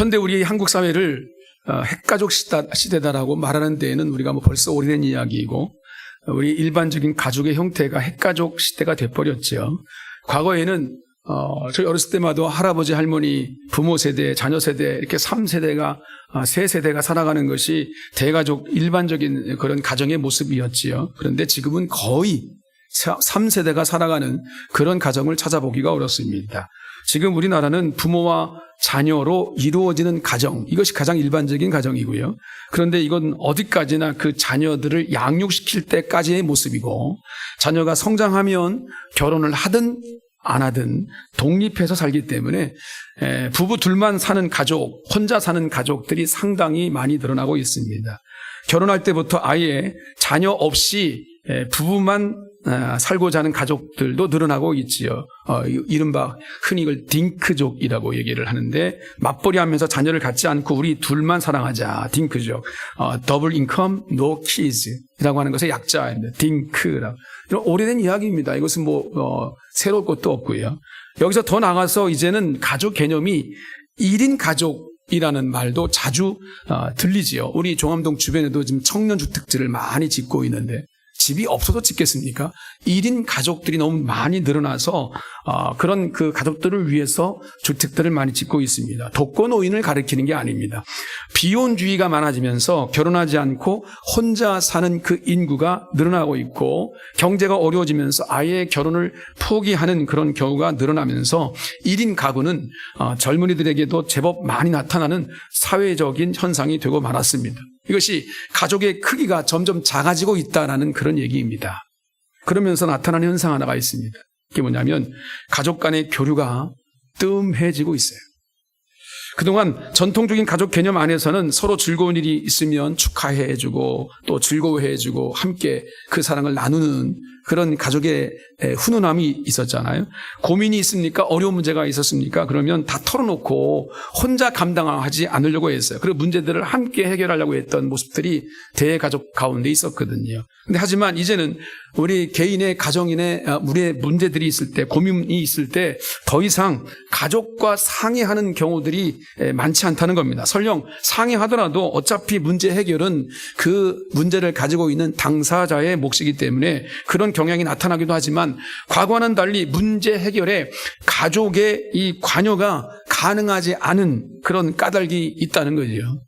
현대 우리 한국 사회를 핵가족 시대다라고 말하는 데에는 우리가 벌써 오래된 이야기이고, 우리 일반적인 가족의 형태가 핵가족 시대가 돼버렸죠. 과거에는 저희 어렸을 때마다 할아버지, 할머니, 부모 세대, 자녀 세대 이렇게 3세대가 3세대가 살아가는 것이 대가족 일반적인 그런 가정의 모습이었지요. 그런데 지금은 거의 3세대가 살아가는 그런 가정을 찾아보기가 어렵습니다. 지금 우리나라는 부모와 자녀로 이루어지는 가정, 이것이 가장 일반적인 가정이고요. 그런데 이건 어디까지나 그 자녀들을 양육시킬 때까지의 모습이고, 자녀가 성장하면 결혼을 하든 안 하든 독립해서 살기 때문에 부부 둘만 사는 가족, 혼자 사는 가족들이 상당히 많이 늘어나고 있습니다. 결혼할 때부터 아예 자녀 없이 부부만 살고자 하는 가족들도 늘어나고 있지요. 이른바 흔히 이걸 딩크족이라고 얘기를 하는데, 맞벌이하면서 자녀를 갖지 않고 우리 둘만 사랑하자, 딩크족. 더블 인컴, 노 키즈라고 하는 것의 약자입니다. 딩크라고. 이런 오래된 이야기입니다. 이것은 새로울 것도 없고요. 여기서 더 나가서 이제는 가족 개념이 1인 가족이라는 말도 자주 들리지요. 우리 종암동 주변에도 지금 청년주택지를 많이 짓고 있는데, 집이 없어도 짓겠습니까? 1인 가족들이 너무 많이 늘어나서 그런 그 가족들을 위해서 주택들을 많이 짓고 있습니다. 독거노인을 가리키는 게 아닙니다. 비혼주의가 많아지면서 결혼하지 않고 혼자 사는 그 인구가 늘어나고 있고, 경제가 어려워지면서 아예 결혼을 포기하는 그런 경우가 늘어나면서 1인 가구는 젊은이들에게도 제법 많이 나타나는 사회적인 현상이 되고 말았습니다. 이것이 가족의 크기가 점점 작아지고 있다는 그런 얘기입니다. 그러면서 나타나는 현상 하나가 있습니다. 그게 뭐냐면 가족 간의 교류가 뜸해지고 있어요. 그동안 전통적인 가족 개념 안에서는 서로 즐거운 일이 있으면 축하해주고 또 즐거워해주고 함께 그 사랑을 나누는 그런 가족의 훈훈함이 있었잖아요. 고민이 있습니까? 어려운 문제가 있었습니까? 그러면 다 털어놓고 혼자 감당하지 않으려고 했어요. 그리고 문제들을 함께 해결하려고 했던 모습들이 대가족 가운데 있었거든요. 근데 하지만 이제는 우리 개인의 가정인의 우리의 문제들이 있을 때, 고민이 있을 때 더 이상 가족과 상의하는 경우들이 많지 않다는 겁니다. 설령 상의하더라도 어차피 문제 해결은 그 문제를 가지고 있는 당사자의 몫이기 때문에 그런 경향이 나타나기도 하지만, 과거와는 달리 문제 해결에 가족의 이 관여가 가능하지 않은 그런 까닭이 있다는 거죠.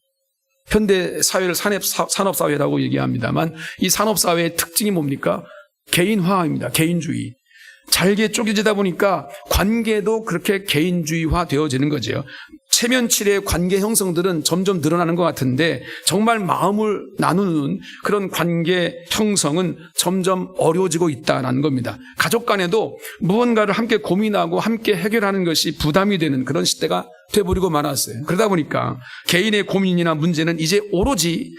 현대 사회를 산업사회라고 얘기합니다만, 이 산업사회의 특징이 뭡니까? 개인화입니다. 개인주의. 잘게 쪼개지다 보니까 관계도 그렇게 개인주의화 되어지는 거죠. 체면치레의 관계 형성들은 점점 늘어나는 것 같은데, 정말 마음을 나누는 그런 관계 형성은 점점 어려워지고 있다는 겁니다. 가족 간에도 무언가를 함께 고민하고 함께 해결하는 것이 부담이 되는 그런 시대가 돼버리고 말았어요. 그러다 보니까 개인의 고민이나 문제는 이제 오로지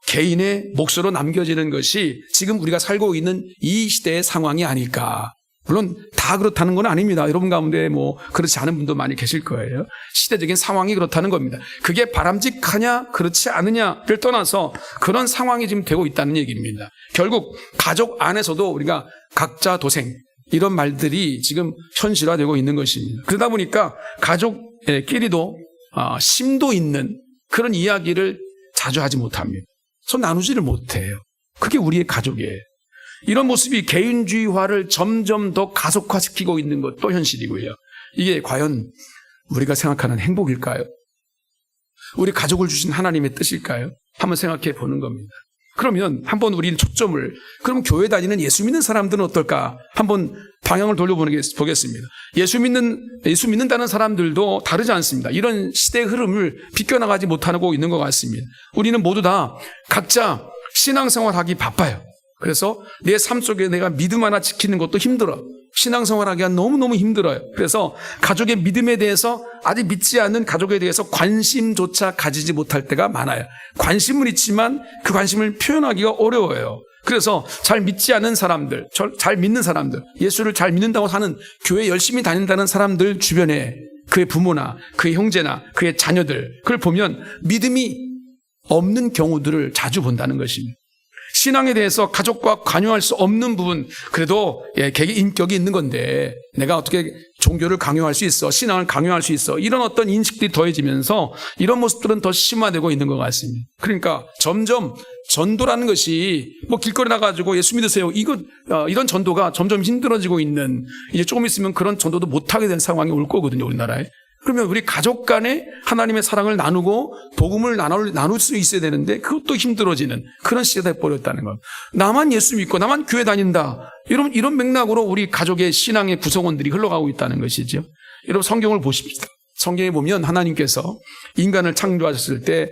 개인의 몫으로 남겨지는 것이 지금 우리가 살고 있는 이 시대의 상황이 아닐까. 물론 다 그렇다는 건 아닙니다. 여러분 가운데 그렇지 않은 분도 많이 계실 거예요. 시대적인 상황이 그렇다는 겁니다. 그게 바람직하냐 그렇지 않느냐를 떠나서 그런 상황이 지금 되고 있다는 얘기입니다. 결국 가족 안에서도 우리가 각자 도생, 이런 말들이 지금 현실화되고 있는 것입니다. 그러다 보니까 가족끼리도 심도 있는 그런 이야기를 자주 하지 못합니다. 손 나누지를 못해요. 그게 우리의 가족이에요. 이런 모습이 개인주의화를 점점 더 가속화시키고 있는 것도 현실이고요. 이게 과연 우리가 생각하는 행복일까요? 우리 가족을 주신 하나님의 뜻일까요? 한번 생각해 보는 겁니다. 그러면 한번 우리는 초점을, 그럼 교회 다니는 예수 믿는 사람들은 어떨까? 한번 방향을 돌려보겠습니다. 예수 믿는다는 사람들도 다르지 않습니다. 이런 시대의 흐름을 비껴나가지 못하고 있는 것 같습니다. 우리는 모두 다 각자 신앙생활하기 바빠요. 그래서 내 삶 속에 내가 믿음 하나 지키는 것도 힘들어. 신앙생활하기가 너무너무 힘들어요. 그래서 가족의 믿음에 대해서, 아직 믿지 않는 가족에 대해서 관심조차 가지지 못할 때가 많아요. 관심은 있지만 그 관심을 표현하기가 어려워요. 그래서 잘 믿지 않는 사람들, 잘 믿는 사람들, 예수를 잘 믿는다고 하는, 교회 열심히 다닌다는 사람들 주변에 그의 부모나 그의 형제나 그의 자녀들, 그걸 보면 믿음이 없는 경우들을 자주 본다는 것입니다. 신앙에 대해서 가족과 관여할 수 없는 부분, 그래도 개개 인격이 있는 건데 내가 어떻게 종교를 강요할 수 있어, 신앙을 강요할 수 있어, 이런 어떤 인식들이 더해지면서 이런 모습들은 더 심화되고 있는 것 같습니다. 그러니까 점점 전도라는 것이 뭐 길거리 나가지고 예수 믿으세요, 이런 전도가 점점 힘들어지고 있는, 이제 조금 있으면 그런 전도도 못하게 된 상황이 올 거거든요, 우리나라에. 그러면 우리 가족 간에 하나님의 사랑을 나누고 복음을 나눌 수 있어야 되는데 그것도 힘들어지는 그런 시대가 돼버렸다는 것. 나만 예수 믿고 나만 교회 다닌다, 이런 맥락으로 우리 가족의 신앙의 구성원들이 흘러가고 있다는 것이죠. 여러분, 성경을 보십시다. 성경에 보면 하나님께서 인간을 창조하셨을 때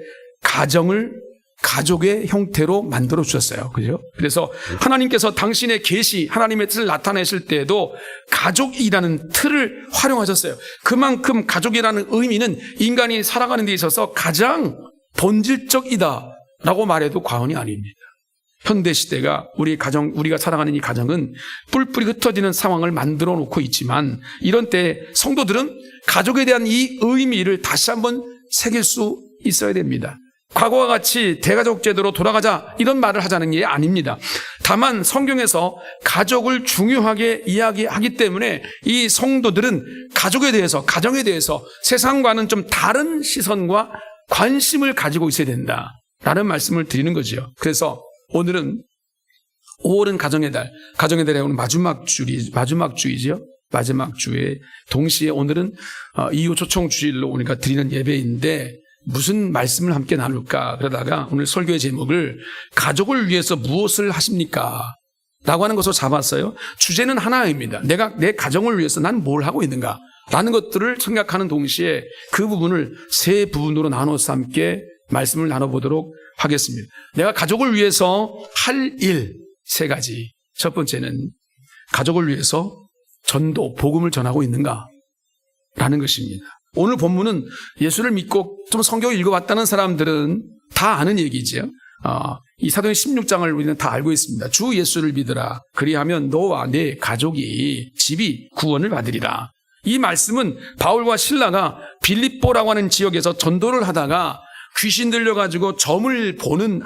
가족의 형태로 만들어 주셨어요. 그죠? 그래서 하나님께서 당신의 계시, 하나님의 뜻을 나타내실 때에도 가족이라는 틀을 활용하셨어요. 그만큼 가족이라는 의미는 인간이 살아가는 데 있어서 가장 본질적이다라고 말해도 과언이 아닙니다. 현대 시대가 우리가 살아가는 이 가정은 뿔뿔이 흩어지는 상황을 만들어 놓고 있지만, 이런 때 성도들은 가족에 대한 이 의미를 다시 한번 새길 수 있어야 됩니다. 과거와 같이 대가족 제도로 돌아가자, 이런 말을 하자는 게 아닙니다. 다만 성경에서 가족을 중요하게 이야기하기 때문에 이 성도들은 가족에 대해서, 가정에 대해서 세상과는 좀 다른 시선과 관심을 가지고 있어야 된다라는 말씀을 드리는 거죠. 그래서 오늘은 5월은 가정의 달에 오늘 마지막 주이죠. 마지막 주에 동시에 오늘은 이후 초청 주일로 우리가 드리는 예배인데, 무슨 말씀을 함께 나눌까 그러다가 오늘 설교의 제목을 가족을 위해서 무엇을 하십니까? 라고 하는 것으로 잡았어요. 주제는 하나입니다. 내가 내 가정을 위해서 난 뭘 하고 있는가? 라는 것들을 생각하는 동시에 그 부분을 세 부분으로 나눠서 함께 말씀을 나눠보도록 하겠습니다. 내가 가족을 위해서 할 일 세 가지. 첫 번째는 가족을 위해서 전도, 복음을 전하고 있는가? 라는 것입니다. 오늘 본문은 예수를 믿고 좀 성경을 읽어봤다는 사람들은 다 아는 얘기죠. 이 사도행 16장을 우리는 다 알고 있습니다. 주 예수를 믿으라. 그리하면 너와 내 가족이, 집이 구원을 받으리라. 이 말씀은 바울과 실라가 빌립보라고 하는 지역에서 전도를 하다가 귀신 들려가지고 점을 보는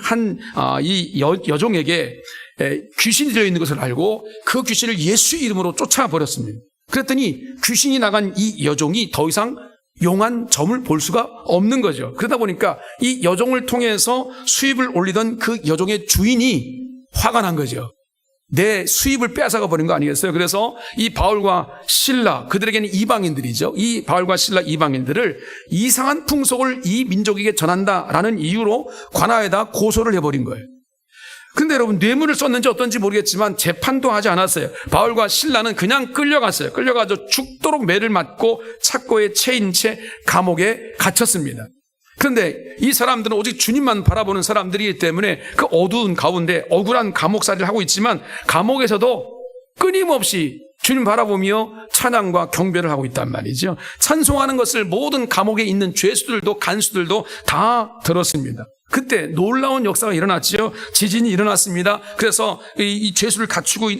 이 여종에게 귀신이 들려있는 것을 알고 그 귀신을 예수 이름으로 쫓아버렸습니다. 그랬더니 귀신이 나간 이 여종이 더 이상 용한 점을 볼 수가 없는 거죠. 그러다 보니까 이 여종을 통해서 수입을 올리던 그 여종의 주인이 화가 난 거죠. 내 수입을 빼앗아가 버린 거 아니겠어요? 그래서 이 바울과 실라, 그들에게는 이방인들이죠. 이 바울과 실라 이방인들을 이상한 풍속을 이 민족에게 전한다라는 이유로 관아에다 고소를 해버린 거예요. 근데 여러분, 뇌물을 썼는지 어떤지 모르겠지만 재판도 하지 않았어요. 바울과 실라는 그냥 끌려갔어요. 끌려가서 죽도록 매를 맞고 착고에 채인 채 감옥에 갇혔습니다. 그런데 이 사람들은 오직 주님만 바라보는 사람들이기 때문에 그 어두운 가운데 억울한 감옥살이를 하고 있지만, 감옥에서도 끊임없이 주님 바라보며 찬양과 경배를 하고 있단 말이죠. 찬송하는 것을 모든 감옥에 있는 죄수들도 간수들도 다 들었습니다. 그때 놀라운 역사가 일어났지요. 지진이 일어났습니다. 그래서 이 죄수를 갇혀져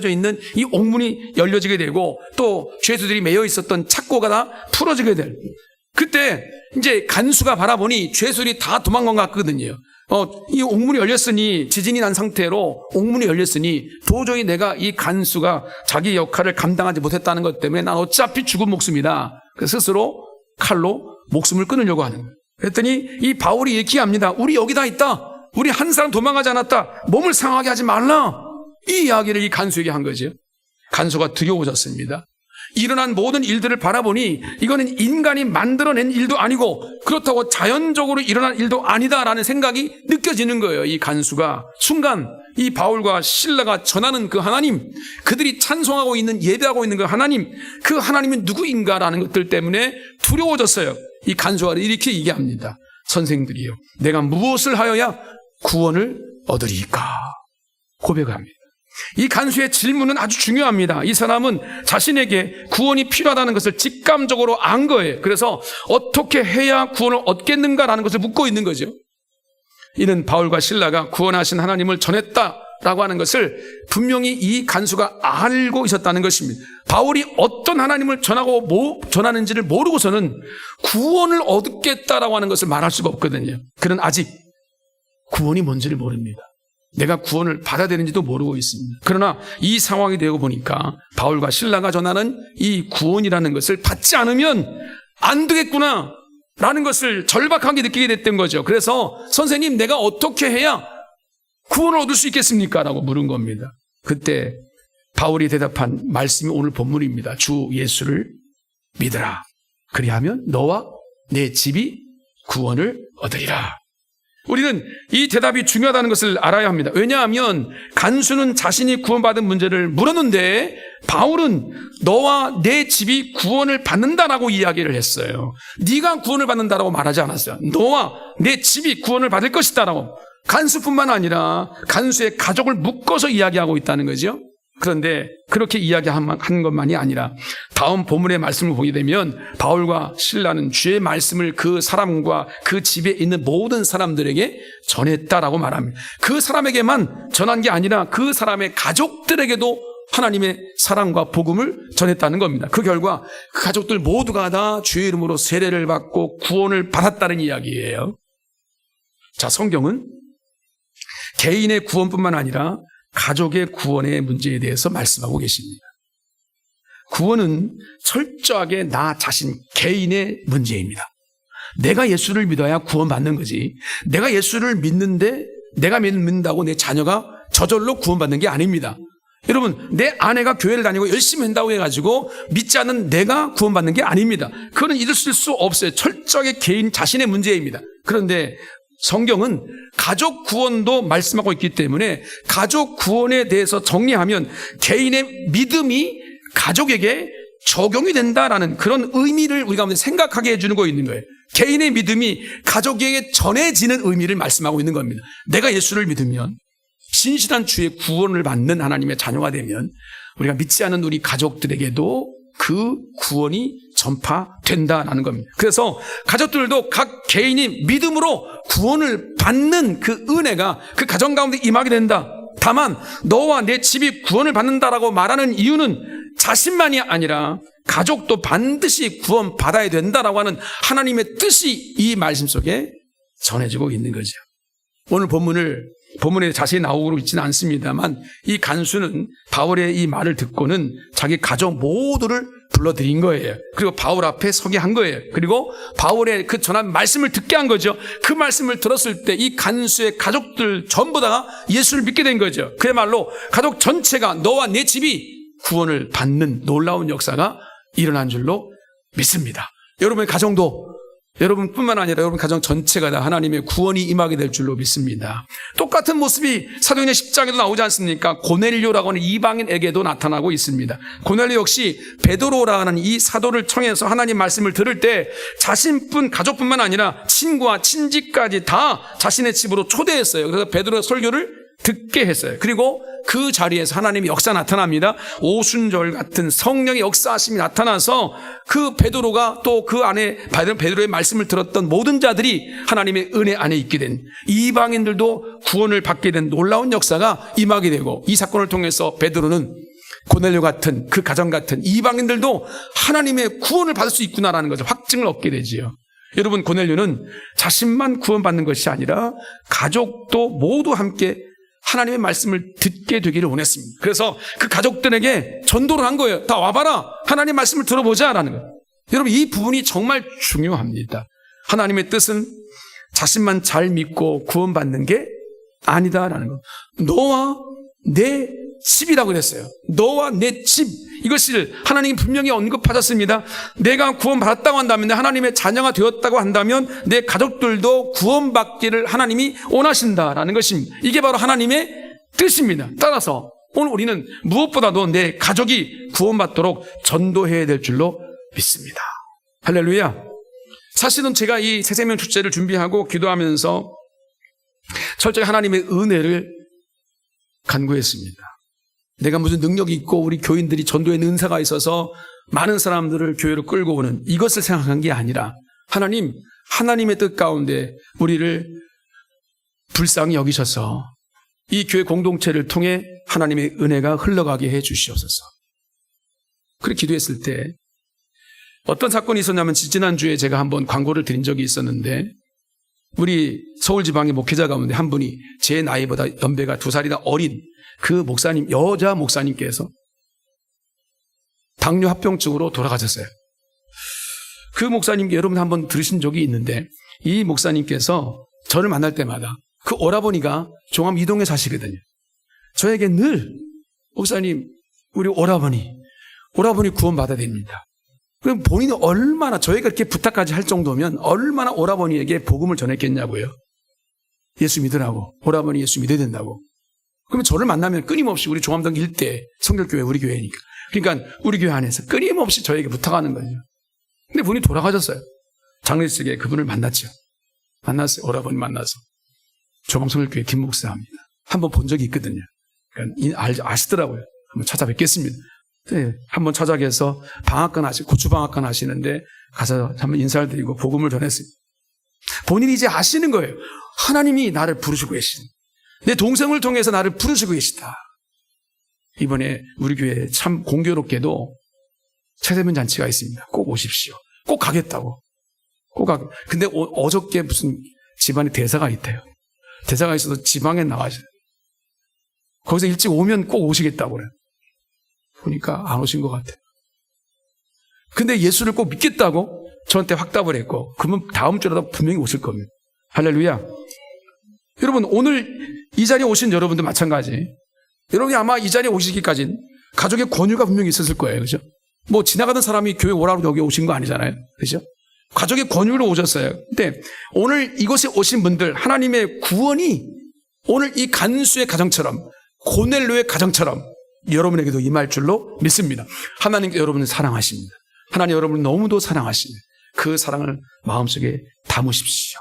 있는 이 옥문이 열려지게 되고, 또 죄수들이 매여 있었던 착고가 다 풀어지게 될. 그때 이제 간수가 바라보니 죄수들이 다 도망간 것 같거든요. 이 옥문이 열렸으니, 지진이 난 상태로 옥문이 열렸으니 도저히 내가 이 간수가 자기 역할을 감당하지 못했다는 것 때문에 난 어차피 죽은 목숨이다. 그래서 스스로 칼로 목숨을 끊으려고 하는 거예요. 그랬더니 이 바울이 얘기합니다. 우리 여기다 있다. 우리 한 사람 도망가지 않았다. 몸을 상하게 하지 말라. 이 이야기를 이 간수에게 한 거죠. 간수가 두려워졌습니다. 일어난 모든 일들을 바라보니 이거는 인간이 만들어낸 일도 아니고 그렇다고 자연적으로 일어난 일도 아니다라는 생각이 느껴지는 거예요. 이 간수가 순간 이 바울과 실라가 전하는 그 하나님, 그들이 찬송하고 있는, 예배하고 있는 그 하나님은 누구인가라는 것들 때문에 두려워졌어요. 이 간수가 이렇게 얘기합니다. 선생들이요, 내가 무엇을 하여야 구원을 얻으리까? 고백합니다. 이 간수의 질문은 아주 중요합니다. 이 사람은 자신에게 구원이 필요하다는 것을 직감적으로 안 거예요. 그래서 어떻게 해야 구원을 얻겠는가라는 것을 묻고 있는 거죠. 이는 바울과 실라가 구원하신 하나님을 전했다라고 하는 것을 분명히 이 간수가 알고 있었다는 것입니다. 바울이 어떤 하나님을 전하는지를 모르고서는 구원을 얻겠다라고 하는 것을 말할 수가 없거든요. 그는 아직 구원이 뭔지를 모릅니다. 내가 구원을 받아야 되는지도 모르고 있습니다. 그러나 이 상황이 되고 보니까 바울과 실라가 전하는 이 구원이라는 것을 받지 않으면 안 되겠구나 라는 것을 절박하게 느끼게 됐던 거죠. 그래서 선생님, 내가 어떻게 해야 구원을 얻을 수 있겠습니까? 라고 물은 겁니다. 그때 바울이 대답한 말씀이 오늘 본문입니다. 주 예수를 믿으라. 그리하면 너와 내 집이 구원을 얻으리라. 우리는 이 대답이 중요하다는 것을 알아야 합니다. 왜냐하면 간수는 자신이 구원받은 문제를 물었는데 바울은 너와 내 집이 구원을 받는다라고 이야기를 했어요. 네가 구원을 받는다라고 말하지 않았어요. 너와 내 집이 구원을 받을 것이다라고. 간수뿐만 아니라 간수의 가족을 묶어서 이야기하고 있다는 거죠. 그런데 그렇게 이야기한 것만이 아니라 다음 본문의 말씀을 보게 되면 바울과 실라는 주의 말씀을 그 사람과 그 집에 있는 모든 사람들에게 전했다라고 말합니다. 그 사람에게만 전한 게 아니라 그 사람의 가족들에게도 하나님의 사랑과 복음을 전했다는 겁니다. 그 결과 그 가족들 모두가 다 주의 이름으로 세례를 받고 구원을 받았다는 이야기예요. 자, 성경은 개인의 구원뿐만 아니라 가족의 구원의 문제에 대해서 말씀하고 계십니다. 구원은 철저하게 나 자신 개인의 문제입니다. 내가 예수를 믿어야 구원받는 거지. 내가 예수를 믿는데 내가 믿는다고 내 자녀가 저절로 구원받는 게 아닙니다. 여러분, 내 아내가 교회를 다니고 열심히 한다고 해가지고 믿지 않는 내가 구원받는 게 아닙니다. 그거는 있을 수 없어요. 철저하게 개인 자신의 문제입니다. 그런데 성경은 가족 구원도 말씀하고 있기 때문에 가족 구원에 대해서 정리하면 개인의 믿음이 가족에게 적용이 된다라는 그런 의미를 우리가 생각하게 해주는 있는 거예요. 개인의 믿음이 가족에게 전해지는 의미를 말씀하고 있는 겁니다. 내가 예수를 믿으면 신실한 주의 구원을 받는 하나님의 자녀가 되면 우리가 믿지 않는 우리 가족들에게도 그 구원이 전파된다라는 겁니다. 그래서 가족들도 각 개인이 믿음으로 구원을 받는 그 은혜가 그 가정 가운데 임하게 된다. 다만 너와 내 집이 구원을 받는다라고 말하는 이유는 자신만이 아니라 가족도 반드시 구원받아야 된다라고 하는 하나님의 뜻이 이 말씀 속에 전해지고 있는 거죠. 오늘 본문에 자세히 나오고 있지는 않습니다만 이 간수는 바울의 이 말을 듣고는 자기 가족 모두를 불러들인 거예요. 그리고 바울 앞에 서게 한 거예요. 그리고 바울의 그 전한 말씀을 듣게 한 거죠. 그 말씀을 들었을 때 이 간수의 가족들 전부 다가 예수를 믿게 된 거죠. 그야말로 가족 전체가 너와 내 집이 구원을 받는 놀라운 역사가 일어난 줄로 믿습니다. 여러분의 가정도 여러분뿐만 아니라 여러분 가정 전체가 다 하나님의 구원이 임하게 될 줄로 믿습니다. 똑같은 모습이 사도행전 10장에도 나오지 않습니까? 고넬료라고 하는 이방인에게도 나타나고 있습니다. 고넬료 역시 베드로라고 하는 이 사도를 통해서 하나님 말씀을 들을 때 자신뿐 가족뿐만 아니라 친구와 친지까지 다 자신의 집으로 초대했어요. 그래서 베드로의 설교를 듣게 했어요. 그리고 그 자리에서 하나님의 역사 나타납니다. 오순절 같은 성령의 역사하심이 나타나서 그 베드로가 또 그 안에 베드로의 말씀을 들었던 모든 자들이 하나님의 은혜 안에 있게 된 이방인들도 구원을 받게 된 놀라운 역사가 임하게 되고 이 사건을 통해서 베드로는 고넬료 같은 그 가정 같은 이방인들도 하나님의 구원을 받을 수 있구나라는 것을 확증을 얻게 되지요. 여러분, 고넬료는 자신만 구원받는 것이 아니라 가족도 모두 함께 하나님의 말씀을 듣게 되기를 원했습니다. 그래서 그 가족들에게 전도를 한 거예요. 다 와봐라. 하나님 말씀을 들어보자라는 거예요. 여러분, 이 부분이 정말 중요합니다. 하나님의 뜻은 자신만 잘 믿고 구원받는 게 아니다라는 거. 너와 내 집이라고 그랬어요. 너와 내 집. 이것을 하나님이 분명히 언급하셨습니다. 내가 구원받았다고 한다면, 하나님의 자녀가 되었다고 한다면 내 가족들도 구원받기를 하나님이 원하신다라는 것입니다. 이게 바로 하나님의 뜻입니다. 따라서 오늘 우리는 무엇보다도 내 가족이 구원받도록 전도해야 될 줄로 믿습니다. 할렐루야. 사실은 제가 이 새생명 축제를 준비하고 기도하면서 철저히 하나님의 은혜를 간구했습니다. 내가 무슨 능력이 있고 우리 교인들이 전도에 은사가 있어서 많은 사람들을 교회로 끌고 오는 이것을 생각한 게 아니라 하나님의 뜻 가운데 우리를 불쌍히 여기셔서 이 교회 공동체를 통해 하나님의 은혜가 흘러가게 해 주시옵소서. 그렇게 기도했을 때 어떤 사건이 있었냐면 지지난주에 제가 한번 광고를 드린 적이 있었는데 우리 서울지방의 목회자 가운데 한 분이 제 나이보다 연배가 2살이나 어린 그 목사님, 여자 목사님께서 당뇨 합병증으로 돌아가셨어요. 그 목사님께 여러분 한번 들으신 적이 있는데 이 목사님께서 저를 만날 때마다 그 오라버니가 종암 이동에 사시거든요. 저에게 늘 목사님, 우리 오라버니 구원받아야 됩니다. 그럼 본인이 얼마나 저희가 이렇게 부탁까지 할 정도면 얼마나 오라버니에게 복음을 전했겠냐고요. 예수 믿으라고. 오라버니 예수 믿어야 된다고. 그러면 저를 만나면 끊임없이 우리 종암동 일대 성결교회 우리 교회니까. 그러니까 우리 교회 안에서 끊임없이 저에게 부탁하는 거죠. 근데 본인이 돌아가셨어요. 장례식에 그분을 만났죠. 만났어요. 오라버니 만나서. 종암성결교회 김 목사입니다. 한번 본 적이 있거든요. 그러니까 아시더라고요. 한번 찾아뵙겠습니다. 네, 한번 찾아뵈서 고추방학간 하시는데 가서 한번 인사를 드리고 복음을 전했어요. 본인이 이제 아시는 거예요. 하나님이 나를 부르시고 계신, 내 동생을 통해서 나를 부르시고 계시다. 이번에 우리 교회에 참 공교롭게도 최대면 잔치가 있습니다. 꼭 오십시오. 꼭 가겠다고. 근데 어저께 무슨 집안에 대사가 있대요. 대사가 있어서 지방에 나가셔요. 거기서 일찍 오면 꼭 오시겠다고 그래요. 보니까 안 오신 것 같아요. 근데 예수를 꼭 믿겠다고 저한테 확답을 했고, 그러면 다음 주라도 분명히 오실 겁니다. 할렐루야. 여러분, 오늘 이 자리에 오신 여러분도 마찬가지. 여러분이 아마 이 자리에 오시기까지는 가족의 권유가 분명히 있었을 거예요. 그죠? 뭐 지나가던 사람이 교회 오라고 여기 오신 거 아니잖아요. 그죠? 가족의 권유로 오셨어요. 근데 오늘 이곳에 오신 분들, 하나님의 구원이 오늘 이 간수의 가정처럼, 고넬료의 가정처럼 여러분에게도 임할 줄로 믿습니다. 하나님께 여러분을 사랑하십니다. 하나님 여러분을 너무도 사랑하십니다. 그 사랑을 마음속에 담으십시오.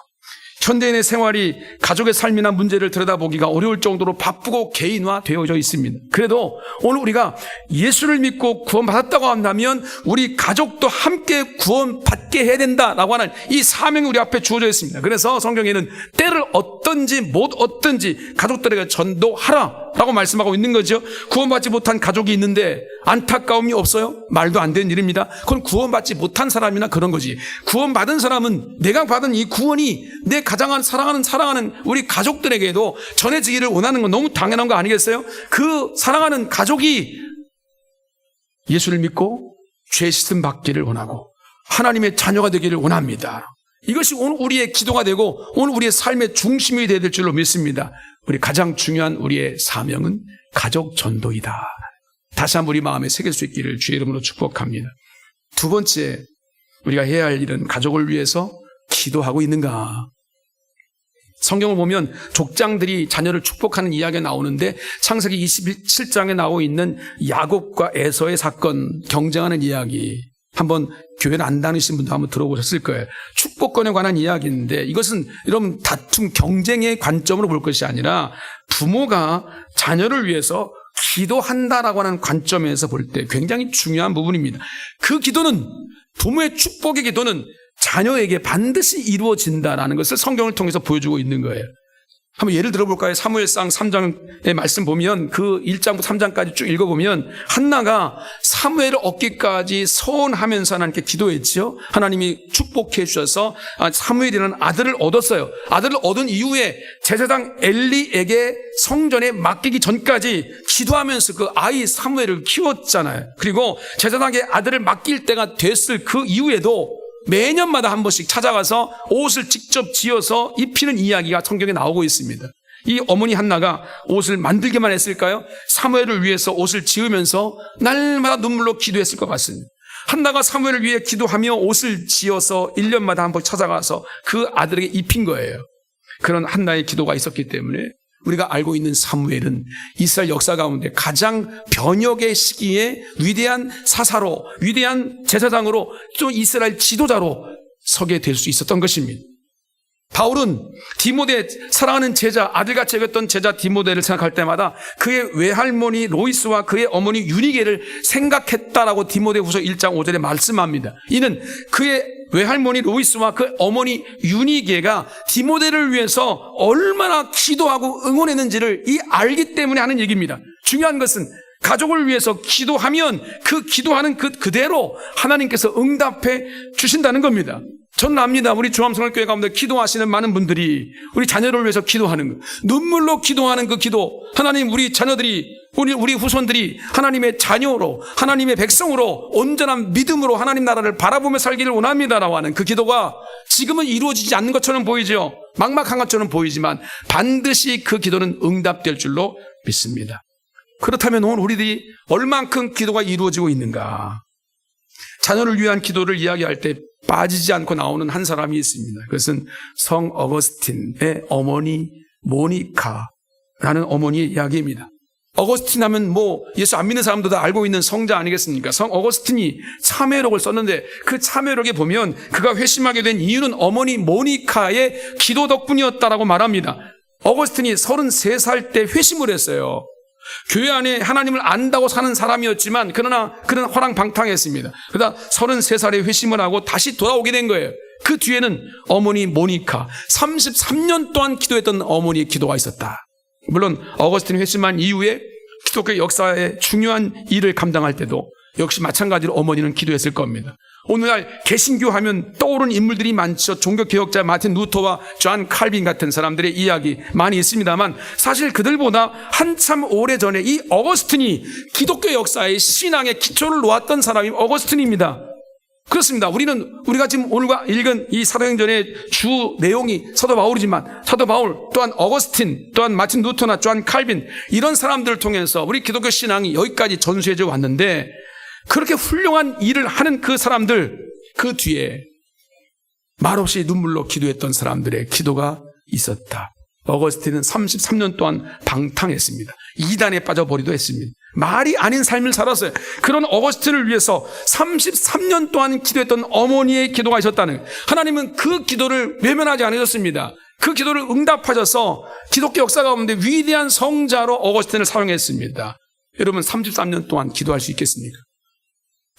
현대인의 생활이 가족의 삶이나 문제를 들여다보기가 어려울 정도로 바쁘고 개인화되어져 있습니다. 그래도 오늘 우리가 예수를 믿고 구원받았다고 한다면 우리 가족도 함께 구원받게 해야 된다라고 하는 이 사명이 우리 앞에 주어져 있습니다. 그래서 성경에는 때를 얻든지 못 얻든지 가족들에게 전도하라라고 말씀하고 있는 거죠. 구원받지 못한 가족이 있는데 안타까움이 없어요? 말도 안 되는 일입니다. 그건 구원받지 못한 사람이나 그런 거지. 구원받은 사람은 내가 받은 이 구원이 내 가장 사랑하는 우리 가족들에게도 전해지기를 원하는 건 너무 당연한 거 아니겠어요? 그 사랑하는 가족이 예수를 믿고 죄 씻음 받기를 원하고 하나님의 자녀가 되기를 원합니다. 이것이 오늘 우리의 기도가 되고 오늘 우리의 삶의 중심이 되야 될 줄로 믿습니다. 우리 가장 중요한 우리의 사명은 가족 전도이다. 다시 한번 우리 마음에 새길 수 있기를 주의 이름으로 축복합니다. 두 번째, 우리가 해야 할 일은 가족을 위해서 기도하고 있는가? 성경을 보면 족장들이 자녀를 축복하는 이야기가 나오는데 창세기 27장에 나오고 있는 야곱과 에서의 사건, 경쟁하는 이야기, 한번 교회를 안 다니신 분도 한번 들어보셨을 거예요. 축복권에 관한 이야기인데 이것은 여러분 다툼, 경쟁의 관점으로 볼 것이 아니라 부모가 자녀를 위해서 기도한다라고 하는 관점에서 볼 때 굉장히 중요한 부분입니다. 그 기도는, 부모의 축복의 기도는 자녀에게 반드시 이루어진다라는 것을 성경을 통해서 보여주고 있는 거예요. 한번 예를 들어볼까요? 사무엘상 3장의 말씀 보면 그 1장부터 3장까지 쭉 읽어보면 한나가 사무엘을 얻기까지 서원하면서 하나님께 기도했지요. 하나님이 축복해 주셔서 사무엘이라는 아들을 얻었어요. 아들을 얻은 이후에 제사장 엘리에게 성전에 맡기기 전까지 기도하면서 그 아이 사무엘을 키웠잖아요. 그리고 제사장에게 아들을 맡길 때가 됐을 그 이후에도 매년마다 한 번씩 찾아가서 옷을 직접 지어서 입히는 이야기가 성경에 나오고 있습니다. 이 어머니 한나가 옷을 만들기만 했을까요? 사무엘을 위해서 옷을 지으면서 날마다 눈물로 기도했을 것 같습니다. 한나가 사무엘을 위해 기도하며 옷을 지어서 1년마다 한 번 찾아가서 그 아들에게 입힌 거예요. 그런 한나의 기도가 있었기 때문에 우리가 알고 있는 사무엘은 이스라엘 역사 가운데 가장 변혁의 시기에 위대한 사사로, 위대한 제사장으로, 또 이스라엘 지도자로 서게 될 수 있었던 것입니다. 바울은 디모데, 사랑하는 제자, 아들같이 여겼던 제자 디모데를 생각할 때마다 그의 외할머니 로이스와 그의 어머니 유니게를 생각했다라고 디모데후서 1장 5절에 말씀합니다. 이는 그의 외할머니 로이스와 그 어머니 유니게가 디모데를 위해서 얼마나 기도하고 응원했는지를 알기 때문에 하는 얘기입니다. 중요한 것은 가족을 위해서 기도하면 그 기도하는 그대로 하나님께서 응답해 주신다는 겁니다. 저는 압니다. 우리 주암성월교회 가운데 기도하시는 많은 분들이 우리 자녀를 위해서 기도하는 거, 눈물로 기도하는 그 기도, 하나님 우리 자녀들이 우리 후손들이 하나님의 자녀로 하나님의 백성으로 온전한 믿음으로 하나님 나라를 바라보며 살기를 원합니다라고 하는 그 기도가 지금은 이루어지지 않는 것처럼 보이죠. 막막한 것처럼 보이지만 반드시 그 기도는 응답될 줄로 믿습니다. 그렇다면 오늘 우리들이 얼만큼 기도가 이루어지고 있는가? 자녀를 위한 기도를 이야기할 때 빠지지 않고 나오는 한 사람이 있습니다. 그것은 성 어거스틴의 어머니 모니카라는 어머니의 이야기입니다. 어거스틴 하면 예수 안 믿는 사람도 다 알고 있는 성자 아니겠습니까? 성 어거스틴이 참회록을 썼는데 그 참회록에 보면 그가 회심하게 된 이유는 어머니 모니카의 기도 덕분이었다라고 말합니다. 어거스틴이 33살 때 회심을 했어요. 교회 안에 하나님을 안다고 사는 사람이었지만 그러나 그는 화랑방탕했습니다. 그러다 33살에 회심을 하고 다시 돌아오게 된 거예요. 그 뒤에는 어머니 모니카 33년 동안 기도했던 어머니의 기도가 있었다. 물론 어거스틴 회심한 이후에 기독교 역사의 중요한 일을 감당할 때도 역시 마찬가지로 어머니는 기도했을 겁니다. 오늘날 개신교 하면 떠오르는 인물들이 많죠. 종교개혁자 마틴 루터와 존 칼빈 같은 사람들의 이야기 많이 있습니다만 사실 그들보다 한참 오래전에 이 어거스틴이 기독교 역사의 신앙의 기초를 놓았던 사람이 어거스틴입니다. 그렇습니다. 우리가 지금 오늘과 읽은 이 사도행전의 주 내용이 사도 바울이지만 사도 바울 또한 어거스틴 또한 마틴 루터나 존 칼빈 이런 사람들을 통해서 우리 기독교 신앙이 여기까지 전수해져 왔는데 그렇게 훌륭한 일을 하는 그 사람들 그 뒤에 말없이 눈물로 기도했던 사람들의 기도가 있었다. 어거스틴은 33년 동안 방탕했습니다. 이단에 빠져버리도 했습니다. 말이 아닌 삶을 살았어요. 그런 어거스틴을 위해서 33년 동안 기도했던 어머니의 기도가 있었다는, 하나님은 그 기도를 외면하지 않으셨습니다. 그 기도를 응답하셔서 기독교 역사 가운데 위대한 성자로 어거스틴을 사용했습니다. 여러분 33년 동안 기도할 수 있겠습니까?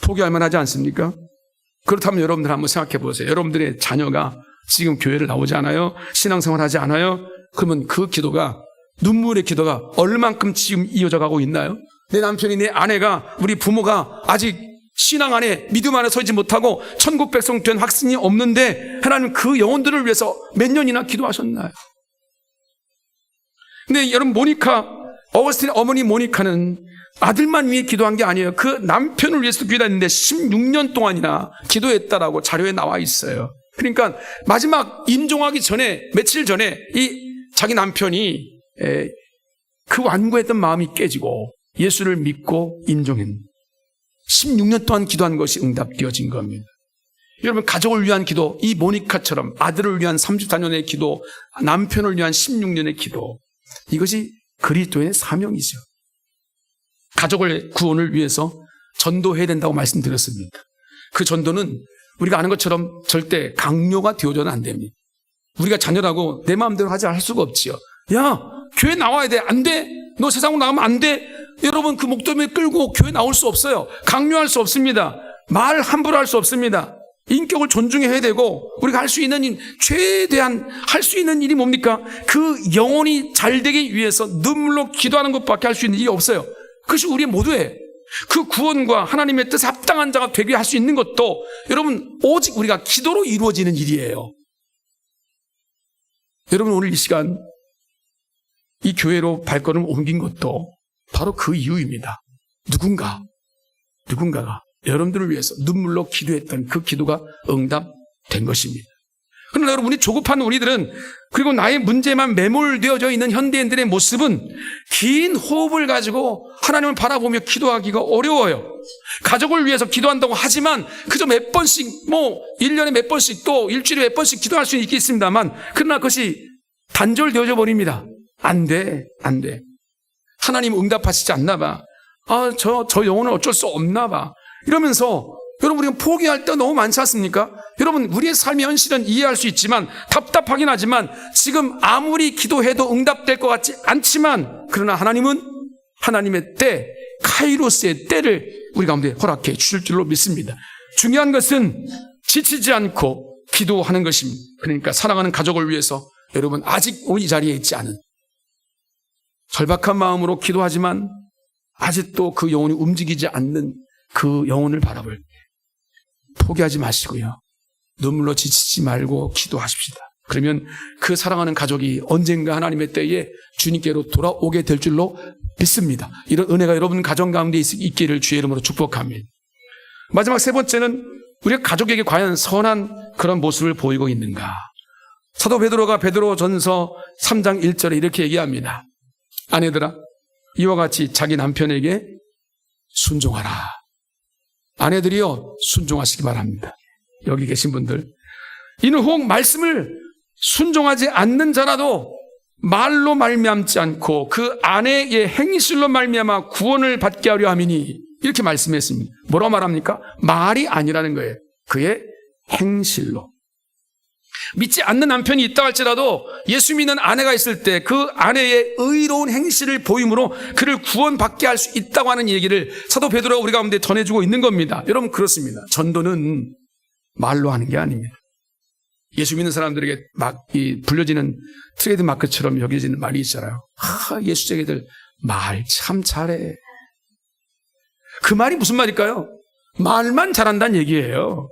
포기할 만하지 않습니까? 그렇다면 여러분들 한번 생각해 보세요. 여러분들의 자녀가 지금 교회를 나오지 않아요? 신앙생활하지 않아요? 그러면 그 기도가, 눈물의 기도가 얼만큼 지금 이어져 가고 있나요? 내 남편이, 내 아내가, 우리 부모가 아직 신앙 안에, 믿음 안에 서지 못하고 천국 백성 된 확신이 없는데 하나님 그 영혼들을 위해서 몇 년이나 기도하셨나요? 근데 여러분, 어거스틴의 어머니 모니카는 아들만 위해 기도한 게 아니에요. 그 남편을 위해서 기도했는데 16년 동안이나 기도했다라고 자료에 나와 있어요. 그러니까 마지막 임종하기 전에, 며칠 전에 이 자기 남편이 그 완고했던 마음이 깨지고 예수를 믿고 임종했. 16년 동안 기도한 것이 응답되어진 겁니다. 여러분, 가족을 위한 기도, 이 모니카처럼 아들을 위한 34년의 기도, 남편을 위한 16년의 기도, 이것이 그리스도의 사명이죠. 가족의 구원을 위해서 전도해야 된다고 말씀드렸습니다. 그 전도는 우리가 아는 것처럼 절대 강요가 되어져는 안 됩니다. 우리가 자녀라고 내 마음대로 할 수가 없지요. 야, 교회 나와야 돼. 안 돼. 너 세상으로 나가면 안 돼. 여러분, 그 목덜미 끌고 교회 나올 수 없어요. 강요할 수 없습니다. 말 함부로 할 수 없습니다. 인격을 존중해야 되고, 우리가 할 수 있는 일, 최대한 할 수 있는 일이 뭡니까? 그 영혼이 잘 되기 위해서 눈물로 기도하는 것밖에 할 수 있는 일이 없어요. 그것이 우리 모두의 그 구원과 하나님의 뜻에 합당한 자가 되게 할 수 있는 것도 여러분 오직 우리가 기도로 이루어지는 일이에요. 여러분, 오늘 이 시간 이 교회로 발걸음을 옮긴 것도 바로 그 이유입니다. 누군가가 여러분들을 위해서 눈물로 기도했던 그 기도가 응답된 것입니다. 그러나 여러분, 우리 조급한 우리들은, 그리고 나의 문제만 매몰되어져 있는 현대인들의 모습은 긴 호흡을 가지고 하나님을 바라보며 기도하기가 어려워요. 가족을 위해서 기도한다고 하지만 그저 몇 번씩, 1년에 몇 번씩, 또 일주일에 몇 번씩 기도할 수는 있겠습니다만, 그러나 그것이 단절되어져 버립니다. 안 돼. 하나님 응답하시지 않나 봐. 저 영혼은 어쩔 수 없나 봐. 이러면서 여러분, 우리가 포기할 때가 너무 많지 않습니까? 여러분, 우리의 삶의 현실은 이해할 수 있지만, 답답하긴 하지만, 지금 아무리 기도해도 응답될 것 같지 않지만, 그러나 하나님은 하나님의 때, 카이로스의 때를 우리 가운데 허락해 주실 줄로 믿습니다. 중요한 것은 지치지 않고 기도하는 것입니다. 그러니까 사랑하는 가족을 위해서 여러분, 아직 이 자리에 있지 않은 절박한 마음으로 기도하지만 아직도 그 영혼이 움직이지 않는 그 영혼을 바라볼 때 포기하지 마시고요. 눈물로 지치지 말고 기도하십시다. 그러면 그 사랑하는 가족이 언젠가 하나님의 때에 주님께로 돌아오게 될 줄로 믿습니다. 이런 은혜가 여러분 가정 가운데 있기를 주의 이름으로 축복합니다. 마지막 세 번째는 우리가 가족에게 과연 선한 그런 모습을 보이고 있는가. 사도 베드로가 베드로전서 3장 1절에 이렇게 얘기합니다. 아내들아, 이와 같이 자기 남편에게 순종하라. 아내들이요, 순종하시기 바랍니다. 여기 계신 분들, 이는 혹 말씀을 순종하지 않는 자라도 말로 말미암지 않고 그 아내의 행실로 말미암아 구원을 받게 하려 함이니, 이렇게 말씀했습니다. 뭐라고 말합니까? 말이 아니라는 거예요. 그의 행실로. 믿지 않는 남편이 있다 할지라도 예수 믿는 아내가 있을 때 그 아내의 의로운 행실을 보임으로 그를 구원받게 할 수 있다고 하는 얘기를 사도 베드로가 우리 가운데 전해주고 있는 겁니다. 여러분, 그렇습니다. 전도는 말로 하는 게 아닙니다. 예수 믿는 사람들에게 불려지는 트레이드 마크처럼 여겨지는 말이 있잖아요. 예수쟁이들 말 참 잘해. 그 말이 무슨 말일까요? 말만 잘한다는 얘기예요.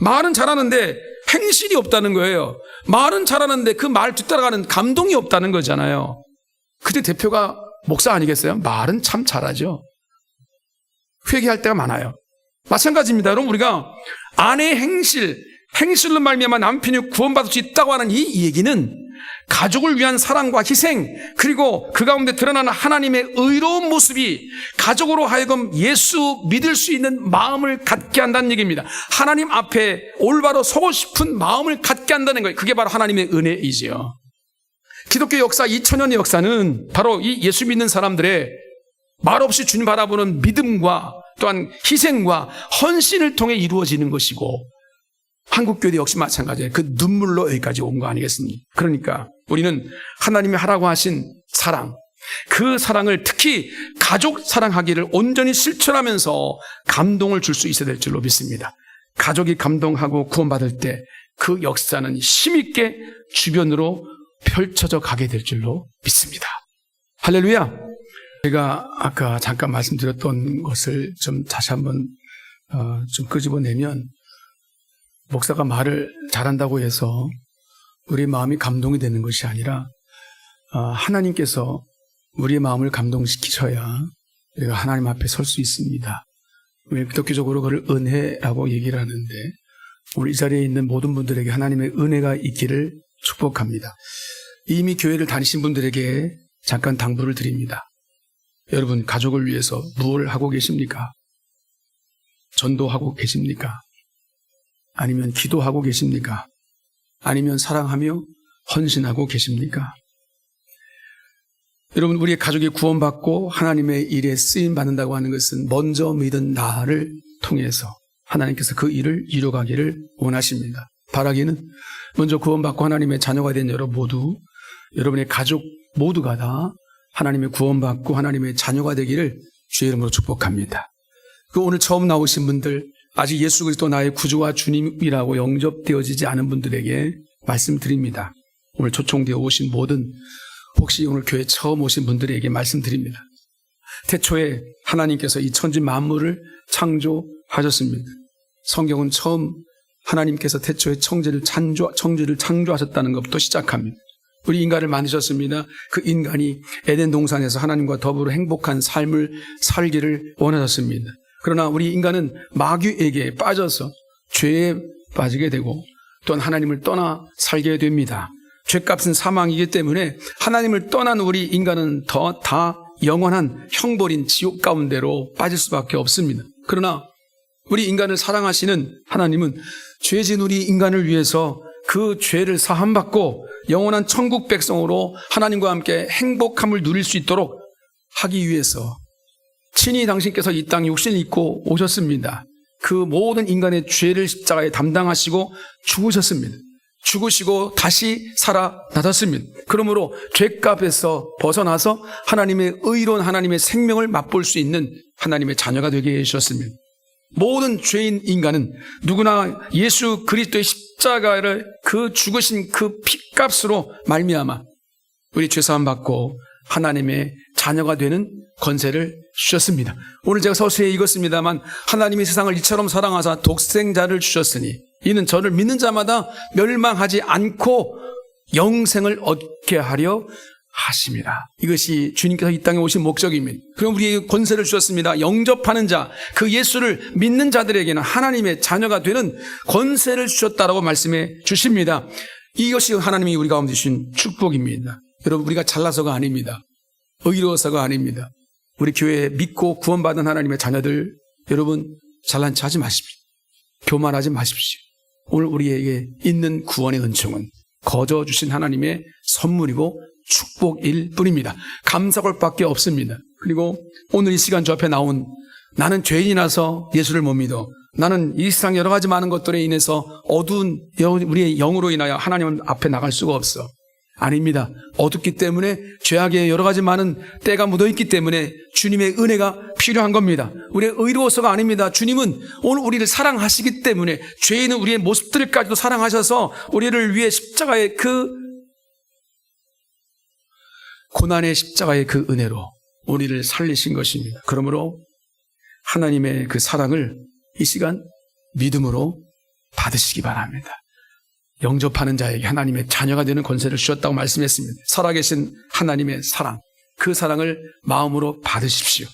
말은 잘하는데 행실이 없다는 거예요. 말은 잘하는데 그 말 뒤따라가는 감동이 없다는 거잖아요. 그때 대표가 목사 아니겠어요? 말은 참 잘하죠. 회개할 때가 많아요. 마찬가지입니다. 여러분, 우리가 아내의 행실로 말미암아 남편이 구원받을 수 있다고 하는 이 얘기는 가족을 위한 사랑과 희생, 그리고 그 가운데 드러나는 하나님의 의로운 모습이 가족으로 하여금 예수 믿을 수 있는 마음을 갖게 한다는 얘기입니다. 하나님 앞에 올바로 서고 싶은 마음을 갖게 한다는 거예요. 그게 바로 하나님의 은혜이지요. 기독교 역사 2000년의 역사는 바로 이 예수 믿는 사람들의 말없이 주님 바라보는 믿음과 또한 희생과 헌신을 통해 이루어지는 것이고, 한국교회 역시 마찬가지예요. 그 눈물로 여기까지 온 거 아니겠습니까? 그러니까 우리는 하나님이 하라고 하신 사랑, 그 사랑을 특히 가족 사랑하기를 온전히 실천하면서 감동을 줄 수 있어야 될 줄로 믿습니다. 가족이 감동하고 구원받을 때 그 역사는 힘있게 주변으로 펼쳐져 가게 될 줄로 믿습니다. 할렐루야. 제가 아까 잠깐 말씀드렸던 것을 좀 다시 한번 좀 끄집어내면, 목사가 말을 잘한다고 해서 우리 마음이 감동이 되는 것이 아니라 하나님께서 우리의 마음을 감동시키셔야 우리가 하나님 앞에 설 수 있습니다. 왜 기독교적으로 그걸 은혜라고 얘기를 하는데, 우리 이 자리에 있는 모든 분들에게 하나님의 은혜가 있기를 축복합니다. 이미 교회를 다니신 분들에게 잠깐 당부를 드립니다. 여러분, 가족을 위해서 무엇을 하고 계십니까? 전도하고 계십니까? 아니면 기도하고 계십니까? 아니면 사랑하며 헌신하고 계십니까? 여러분, 우리의 가족이 구원받고 하나님의 일에 쓰임받는다고 하는 것은 먼저 믿은 나를 통해서 하나님께서 그 일을 이루어가기를 원하십니다. 바라기는 먼저 구원받고 하나님의 자녀가 된 여러분의 가족 모두가 다 하나님의 구원받고 하나님의 자녀가 되기를 주의 이름으로 축복합니다. 오늘 처음 나오신 분들, 아직 예수 그리스도 나의 구주와 주님이라고 영접되어지지 않은 분들에게 말씀드립니다. 오늘 초청되어 오신 모든, 혹시 오늘 교회 처음 오신 분들에게 말씀드립니다. 태초에 하나님께서 이 천지 만물을 창조하셨습니다. 성경은 처음 하나님께서 태초에 천지를 창조하셨다는 것부터 시작합니다. 우리 인간을 만드셨습니다. 그 인간이 에덴 동산에서 하나님과 더불어 행복한 삶을 살기를 원하셨습니다. 그러나 우리 인간은 마귀에게 빠져서 죄에 빠지게 되고 또한 하나님을 떠나 살게 됩니다. 죄값은 사망이기 때문에 하나님을 떠난 우리 인간은 다 영원한 형벌인 지옥 가운데로 빠질 수밖에 없습니다. 그러나 우리 인간을 사랑하시는 하나님은 죄진 우리 인간을 위해서 그 죄를 사함받고 영원한 천국 백성으로 하나님과 함께 행복함을 누릴 수 있도록 하기 위해서 친히 당신께서 이 땅에 육신을 입고 오셨습니다. 그 모든 인간의 죄를 십자가에 담당하시고 죽으셨습니다. 죽으시고 다시 살아나셨습니다. 그러므로 죄값에서 벗어나서 하나님의 의로운 하나님의 생명을 맛볼 수 있는 하나님의 자녀가 되게 해주셨습니다. 모든 죄인 인간은 누구나 예수 그리스도의 십자가를 그 죽으신 그 피값으로 말미암아 우리 죄사함 받고 하나님의 자녀가 되는 권세를 주셨습니다. 오늘 제가 서두에 읽었습니다만 하나님이 세상을 이처럼 사랑하사 독생자를 주셨으니 이는 저를 믿는 자마다 멸망하지 않고 영생을 얻게 하려 하십니다. 이것이 주님께서 이 땅에 오신 목적입니다. 그럼 우리에게 권세를 주셨습니다. 영접하는 자, 그 예수를 믿는 자들에게는 하나님의 자녀가 되는 권세를 주셨다라고 말씀해 주십니다. 이것이 하나님이 우리 가운데 주신 축복입니다. 여러분, 우리가 잘나서가 아닙니다. 의로워서가 아닙니다. 우리 교회에 믿고 구원받은 하나님의 자녀들, 여러분 잘난 체 하지 마십시오. 교만하지 마십시오. 오늘 우리에게 있는 구원의 은총은 거저 주신 하나님의 선물이고 축복일 뿐입니다. 감사할 밖에 없습니다. 그리고 오늘 이 시간 저 앞에 나온 나는 죄인이라서 예수를 못 믿어. 나는 이 세상 여러 가지 많은 것들에 인해서 어두운 우리의 영으로 인하여 하나님 앞에 나갈 수가 없어. 아닙니다. 어둡기 때문에 죄악의 여러 가지 많은 때가 묻어있기 때문에 주님의 은혜가 필요한 겁니다. 우리의 의로워서가 아닙니다. 주님은 오늘 우리를 사랑하시기 때문에 죄 있는 우리의 모습들까지도 사랑하셔서 우리를 위해 십자가의 그 고난의 십자가의 그 은혜로 우리를 살리신 것입니다. 그러므로 하나님의 그 사랑을 이 시간 믿음으로 받으시기 바랍니다. 영접하는 자에게 하나님의 자녀가 되는 권세를 주셨다고 말씀했습니다. 살아계신 하나님의 사랑, 그 사랑을 마음으로 받으십시오.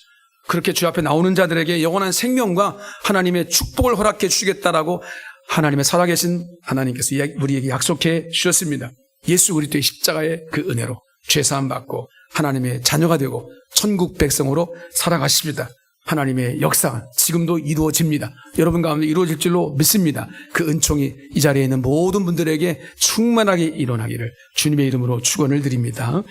그렇게 주 앞에 나오는 자들에게 영원한 생명과 하나님의 축복을 허락해 주시겠다라고 하나님의 살아계신 하나님께서 우리에게 약속해 주셨습니다. 예수 그리스도의 십자가의 그 은혜로 죄사함 받고 하나님의 자녀가 되고 천국 백성으로 살아가십니다. 하나님의 역사 지금도 이루어집니다. 여러분 가운데 이루어질 줄로 믿습니다. 그 은총이 이 자리에 있는 모든 분들에게 충만하게 일어나기를 주님의 이름으로 축원을 드립니다.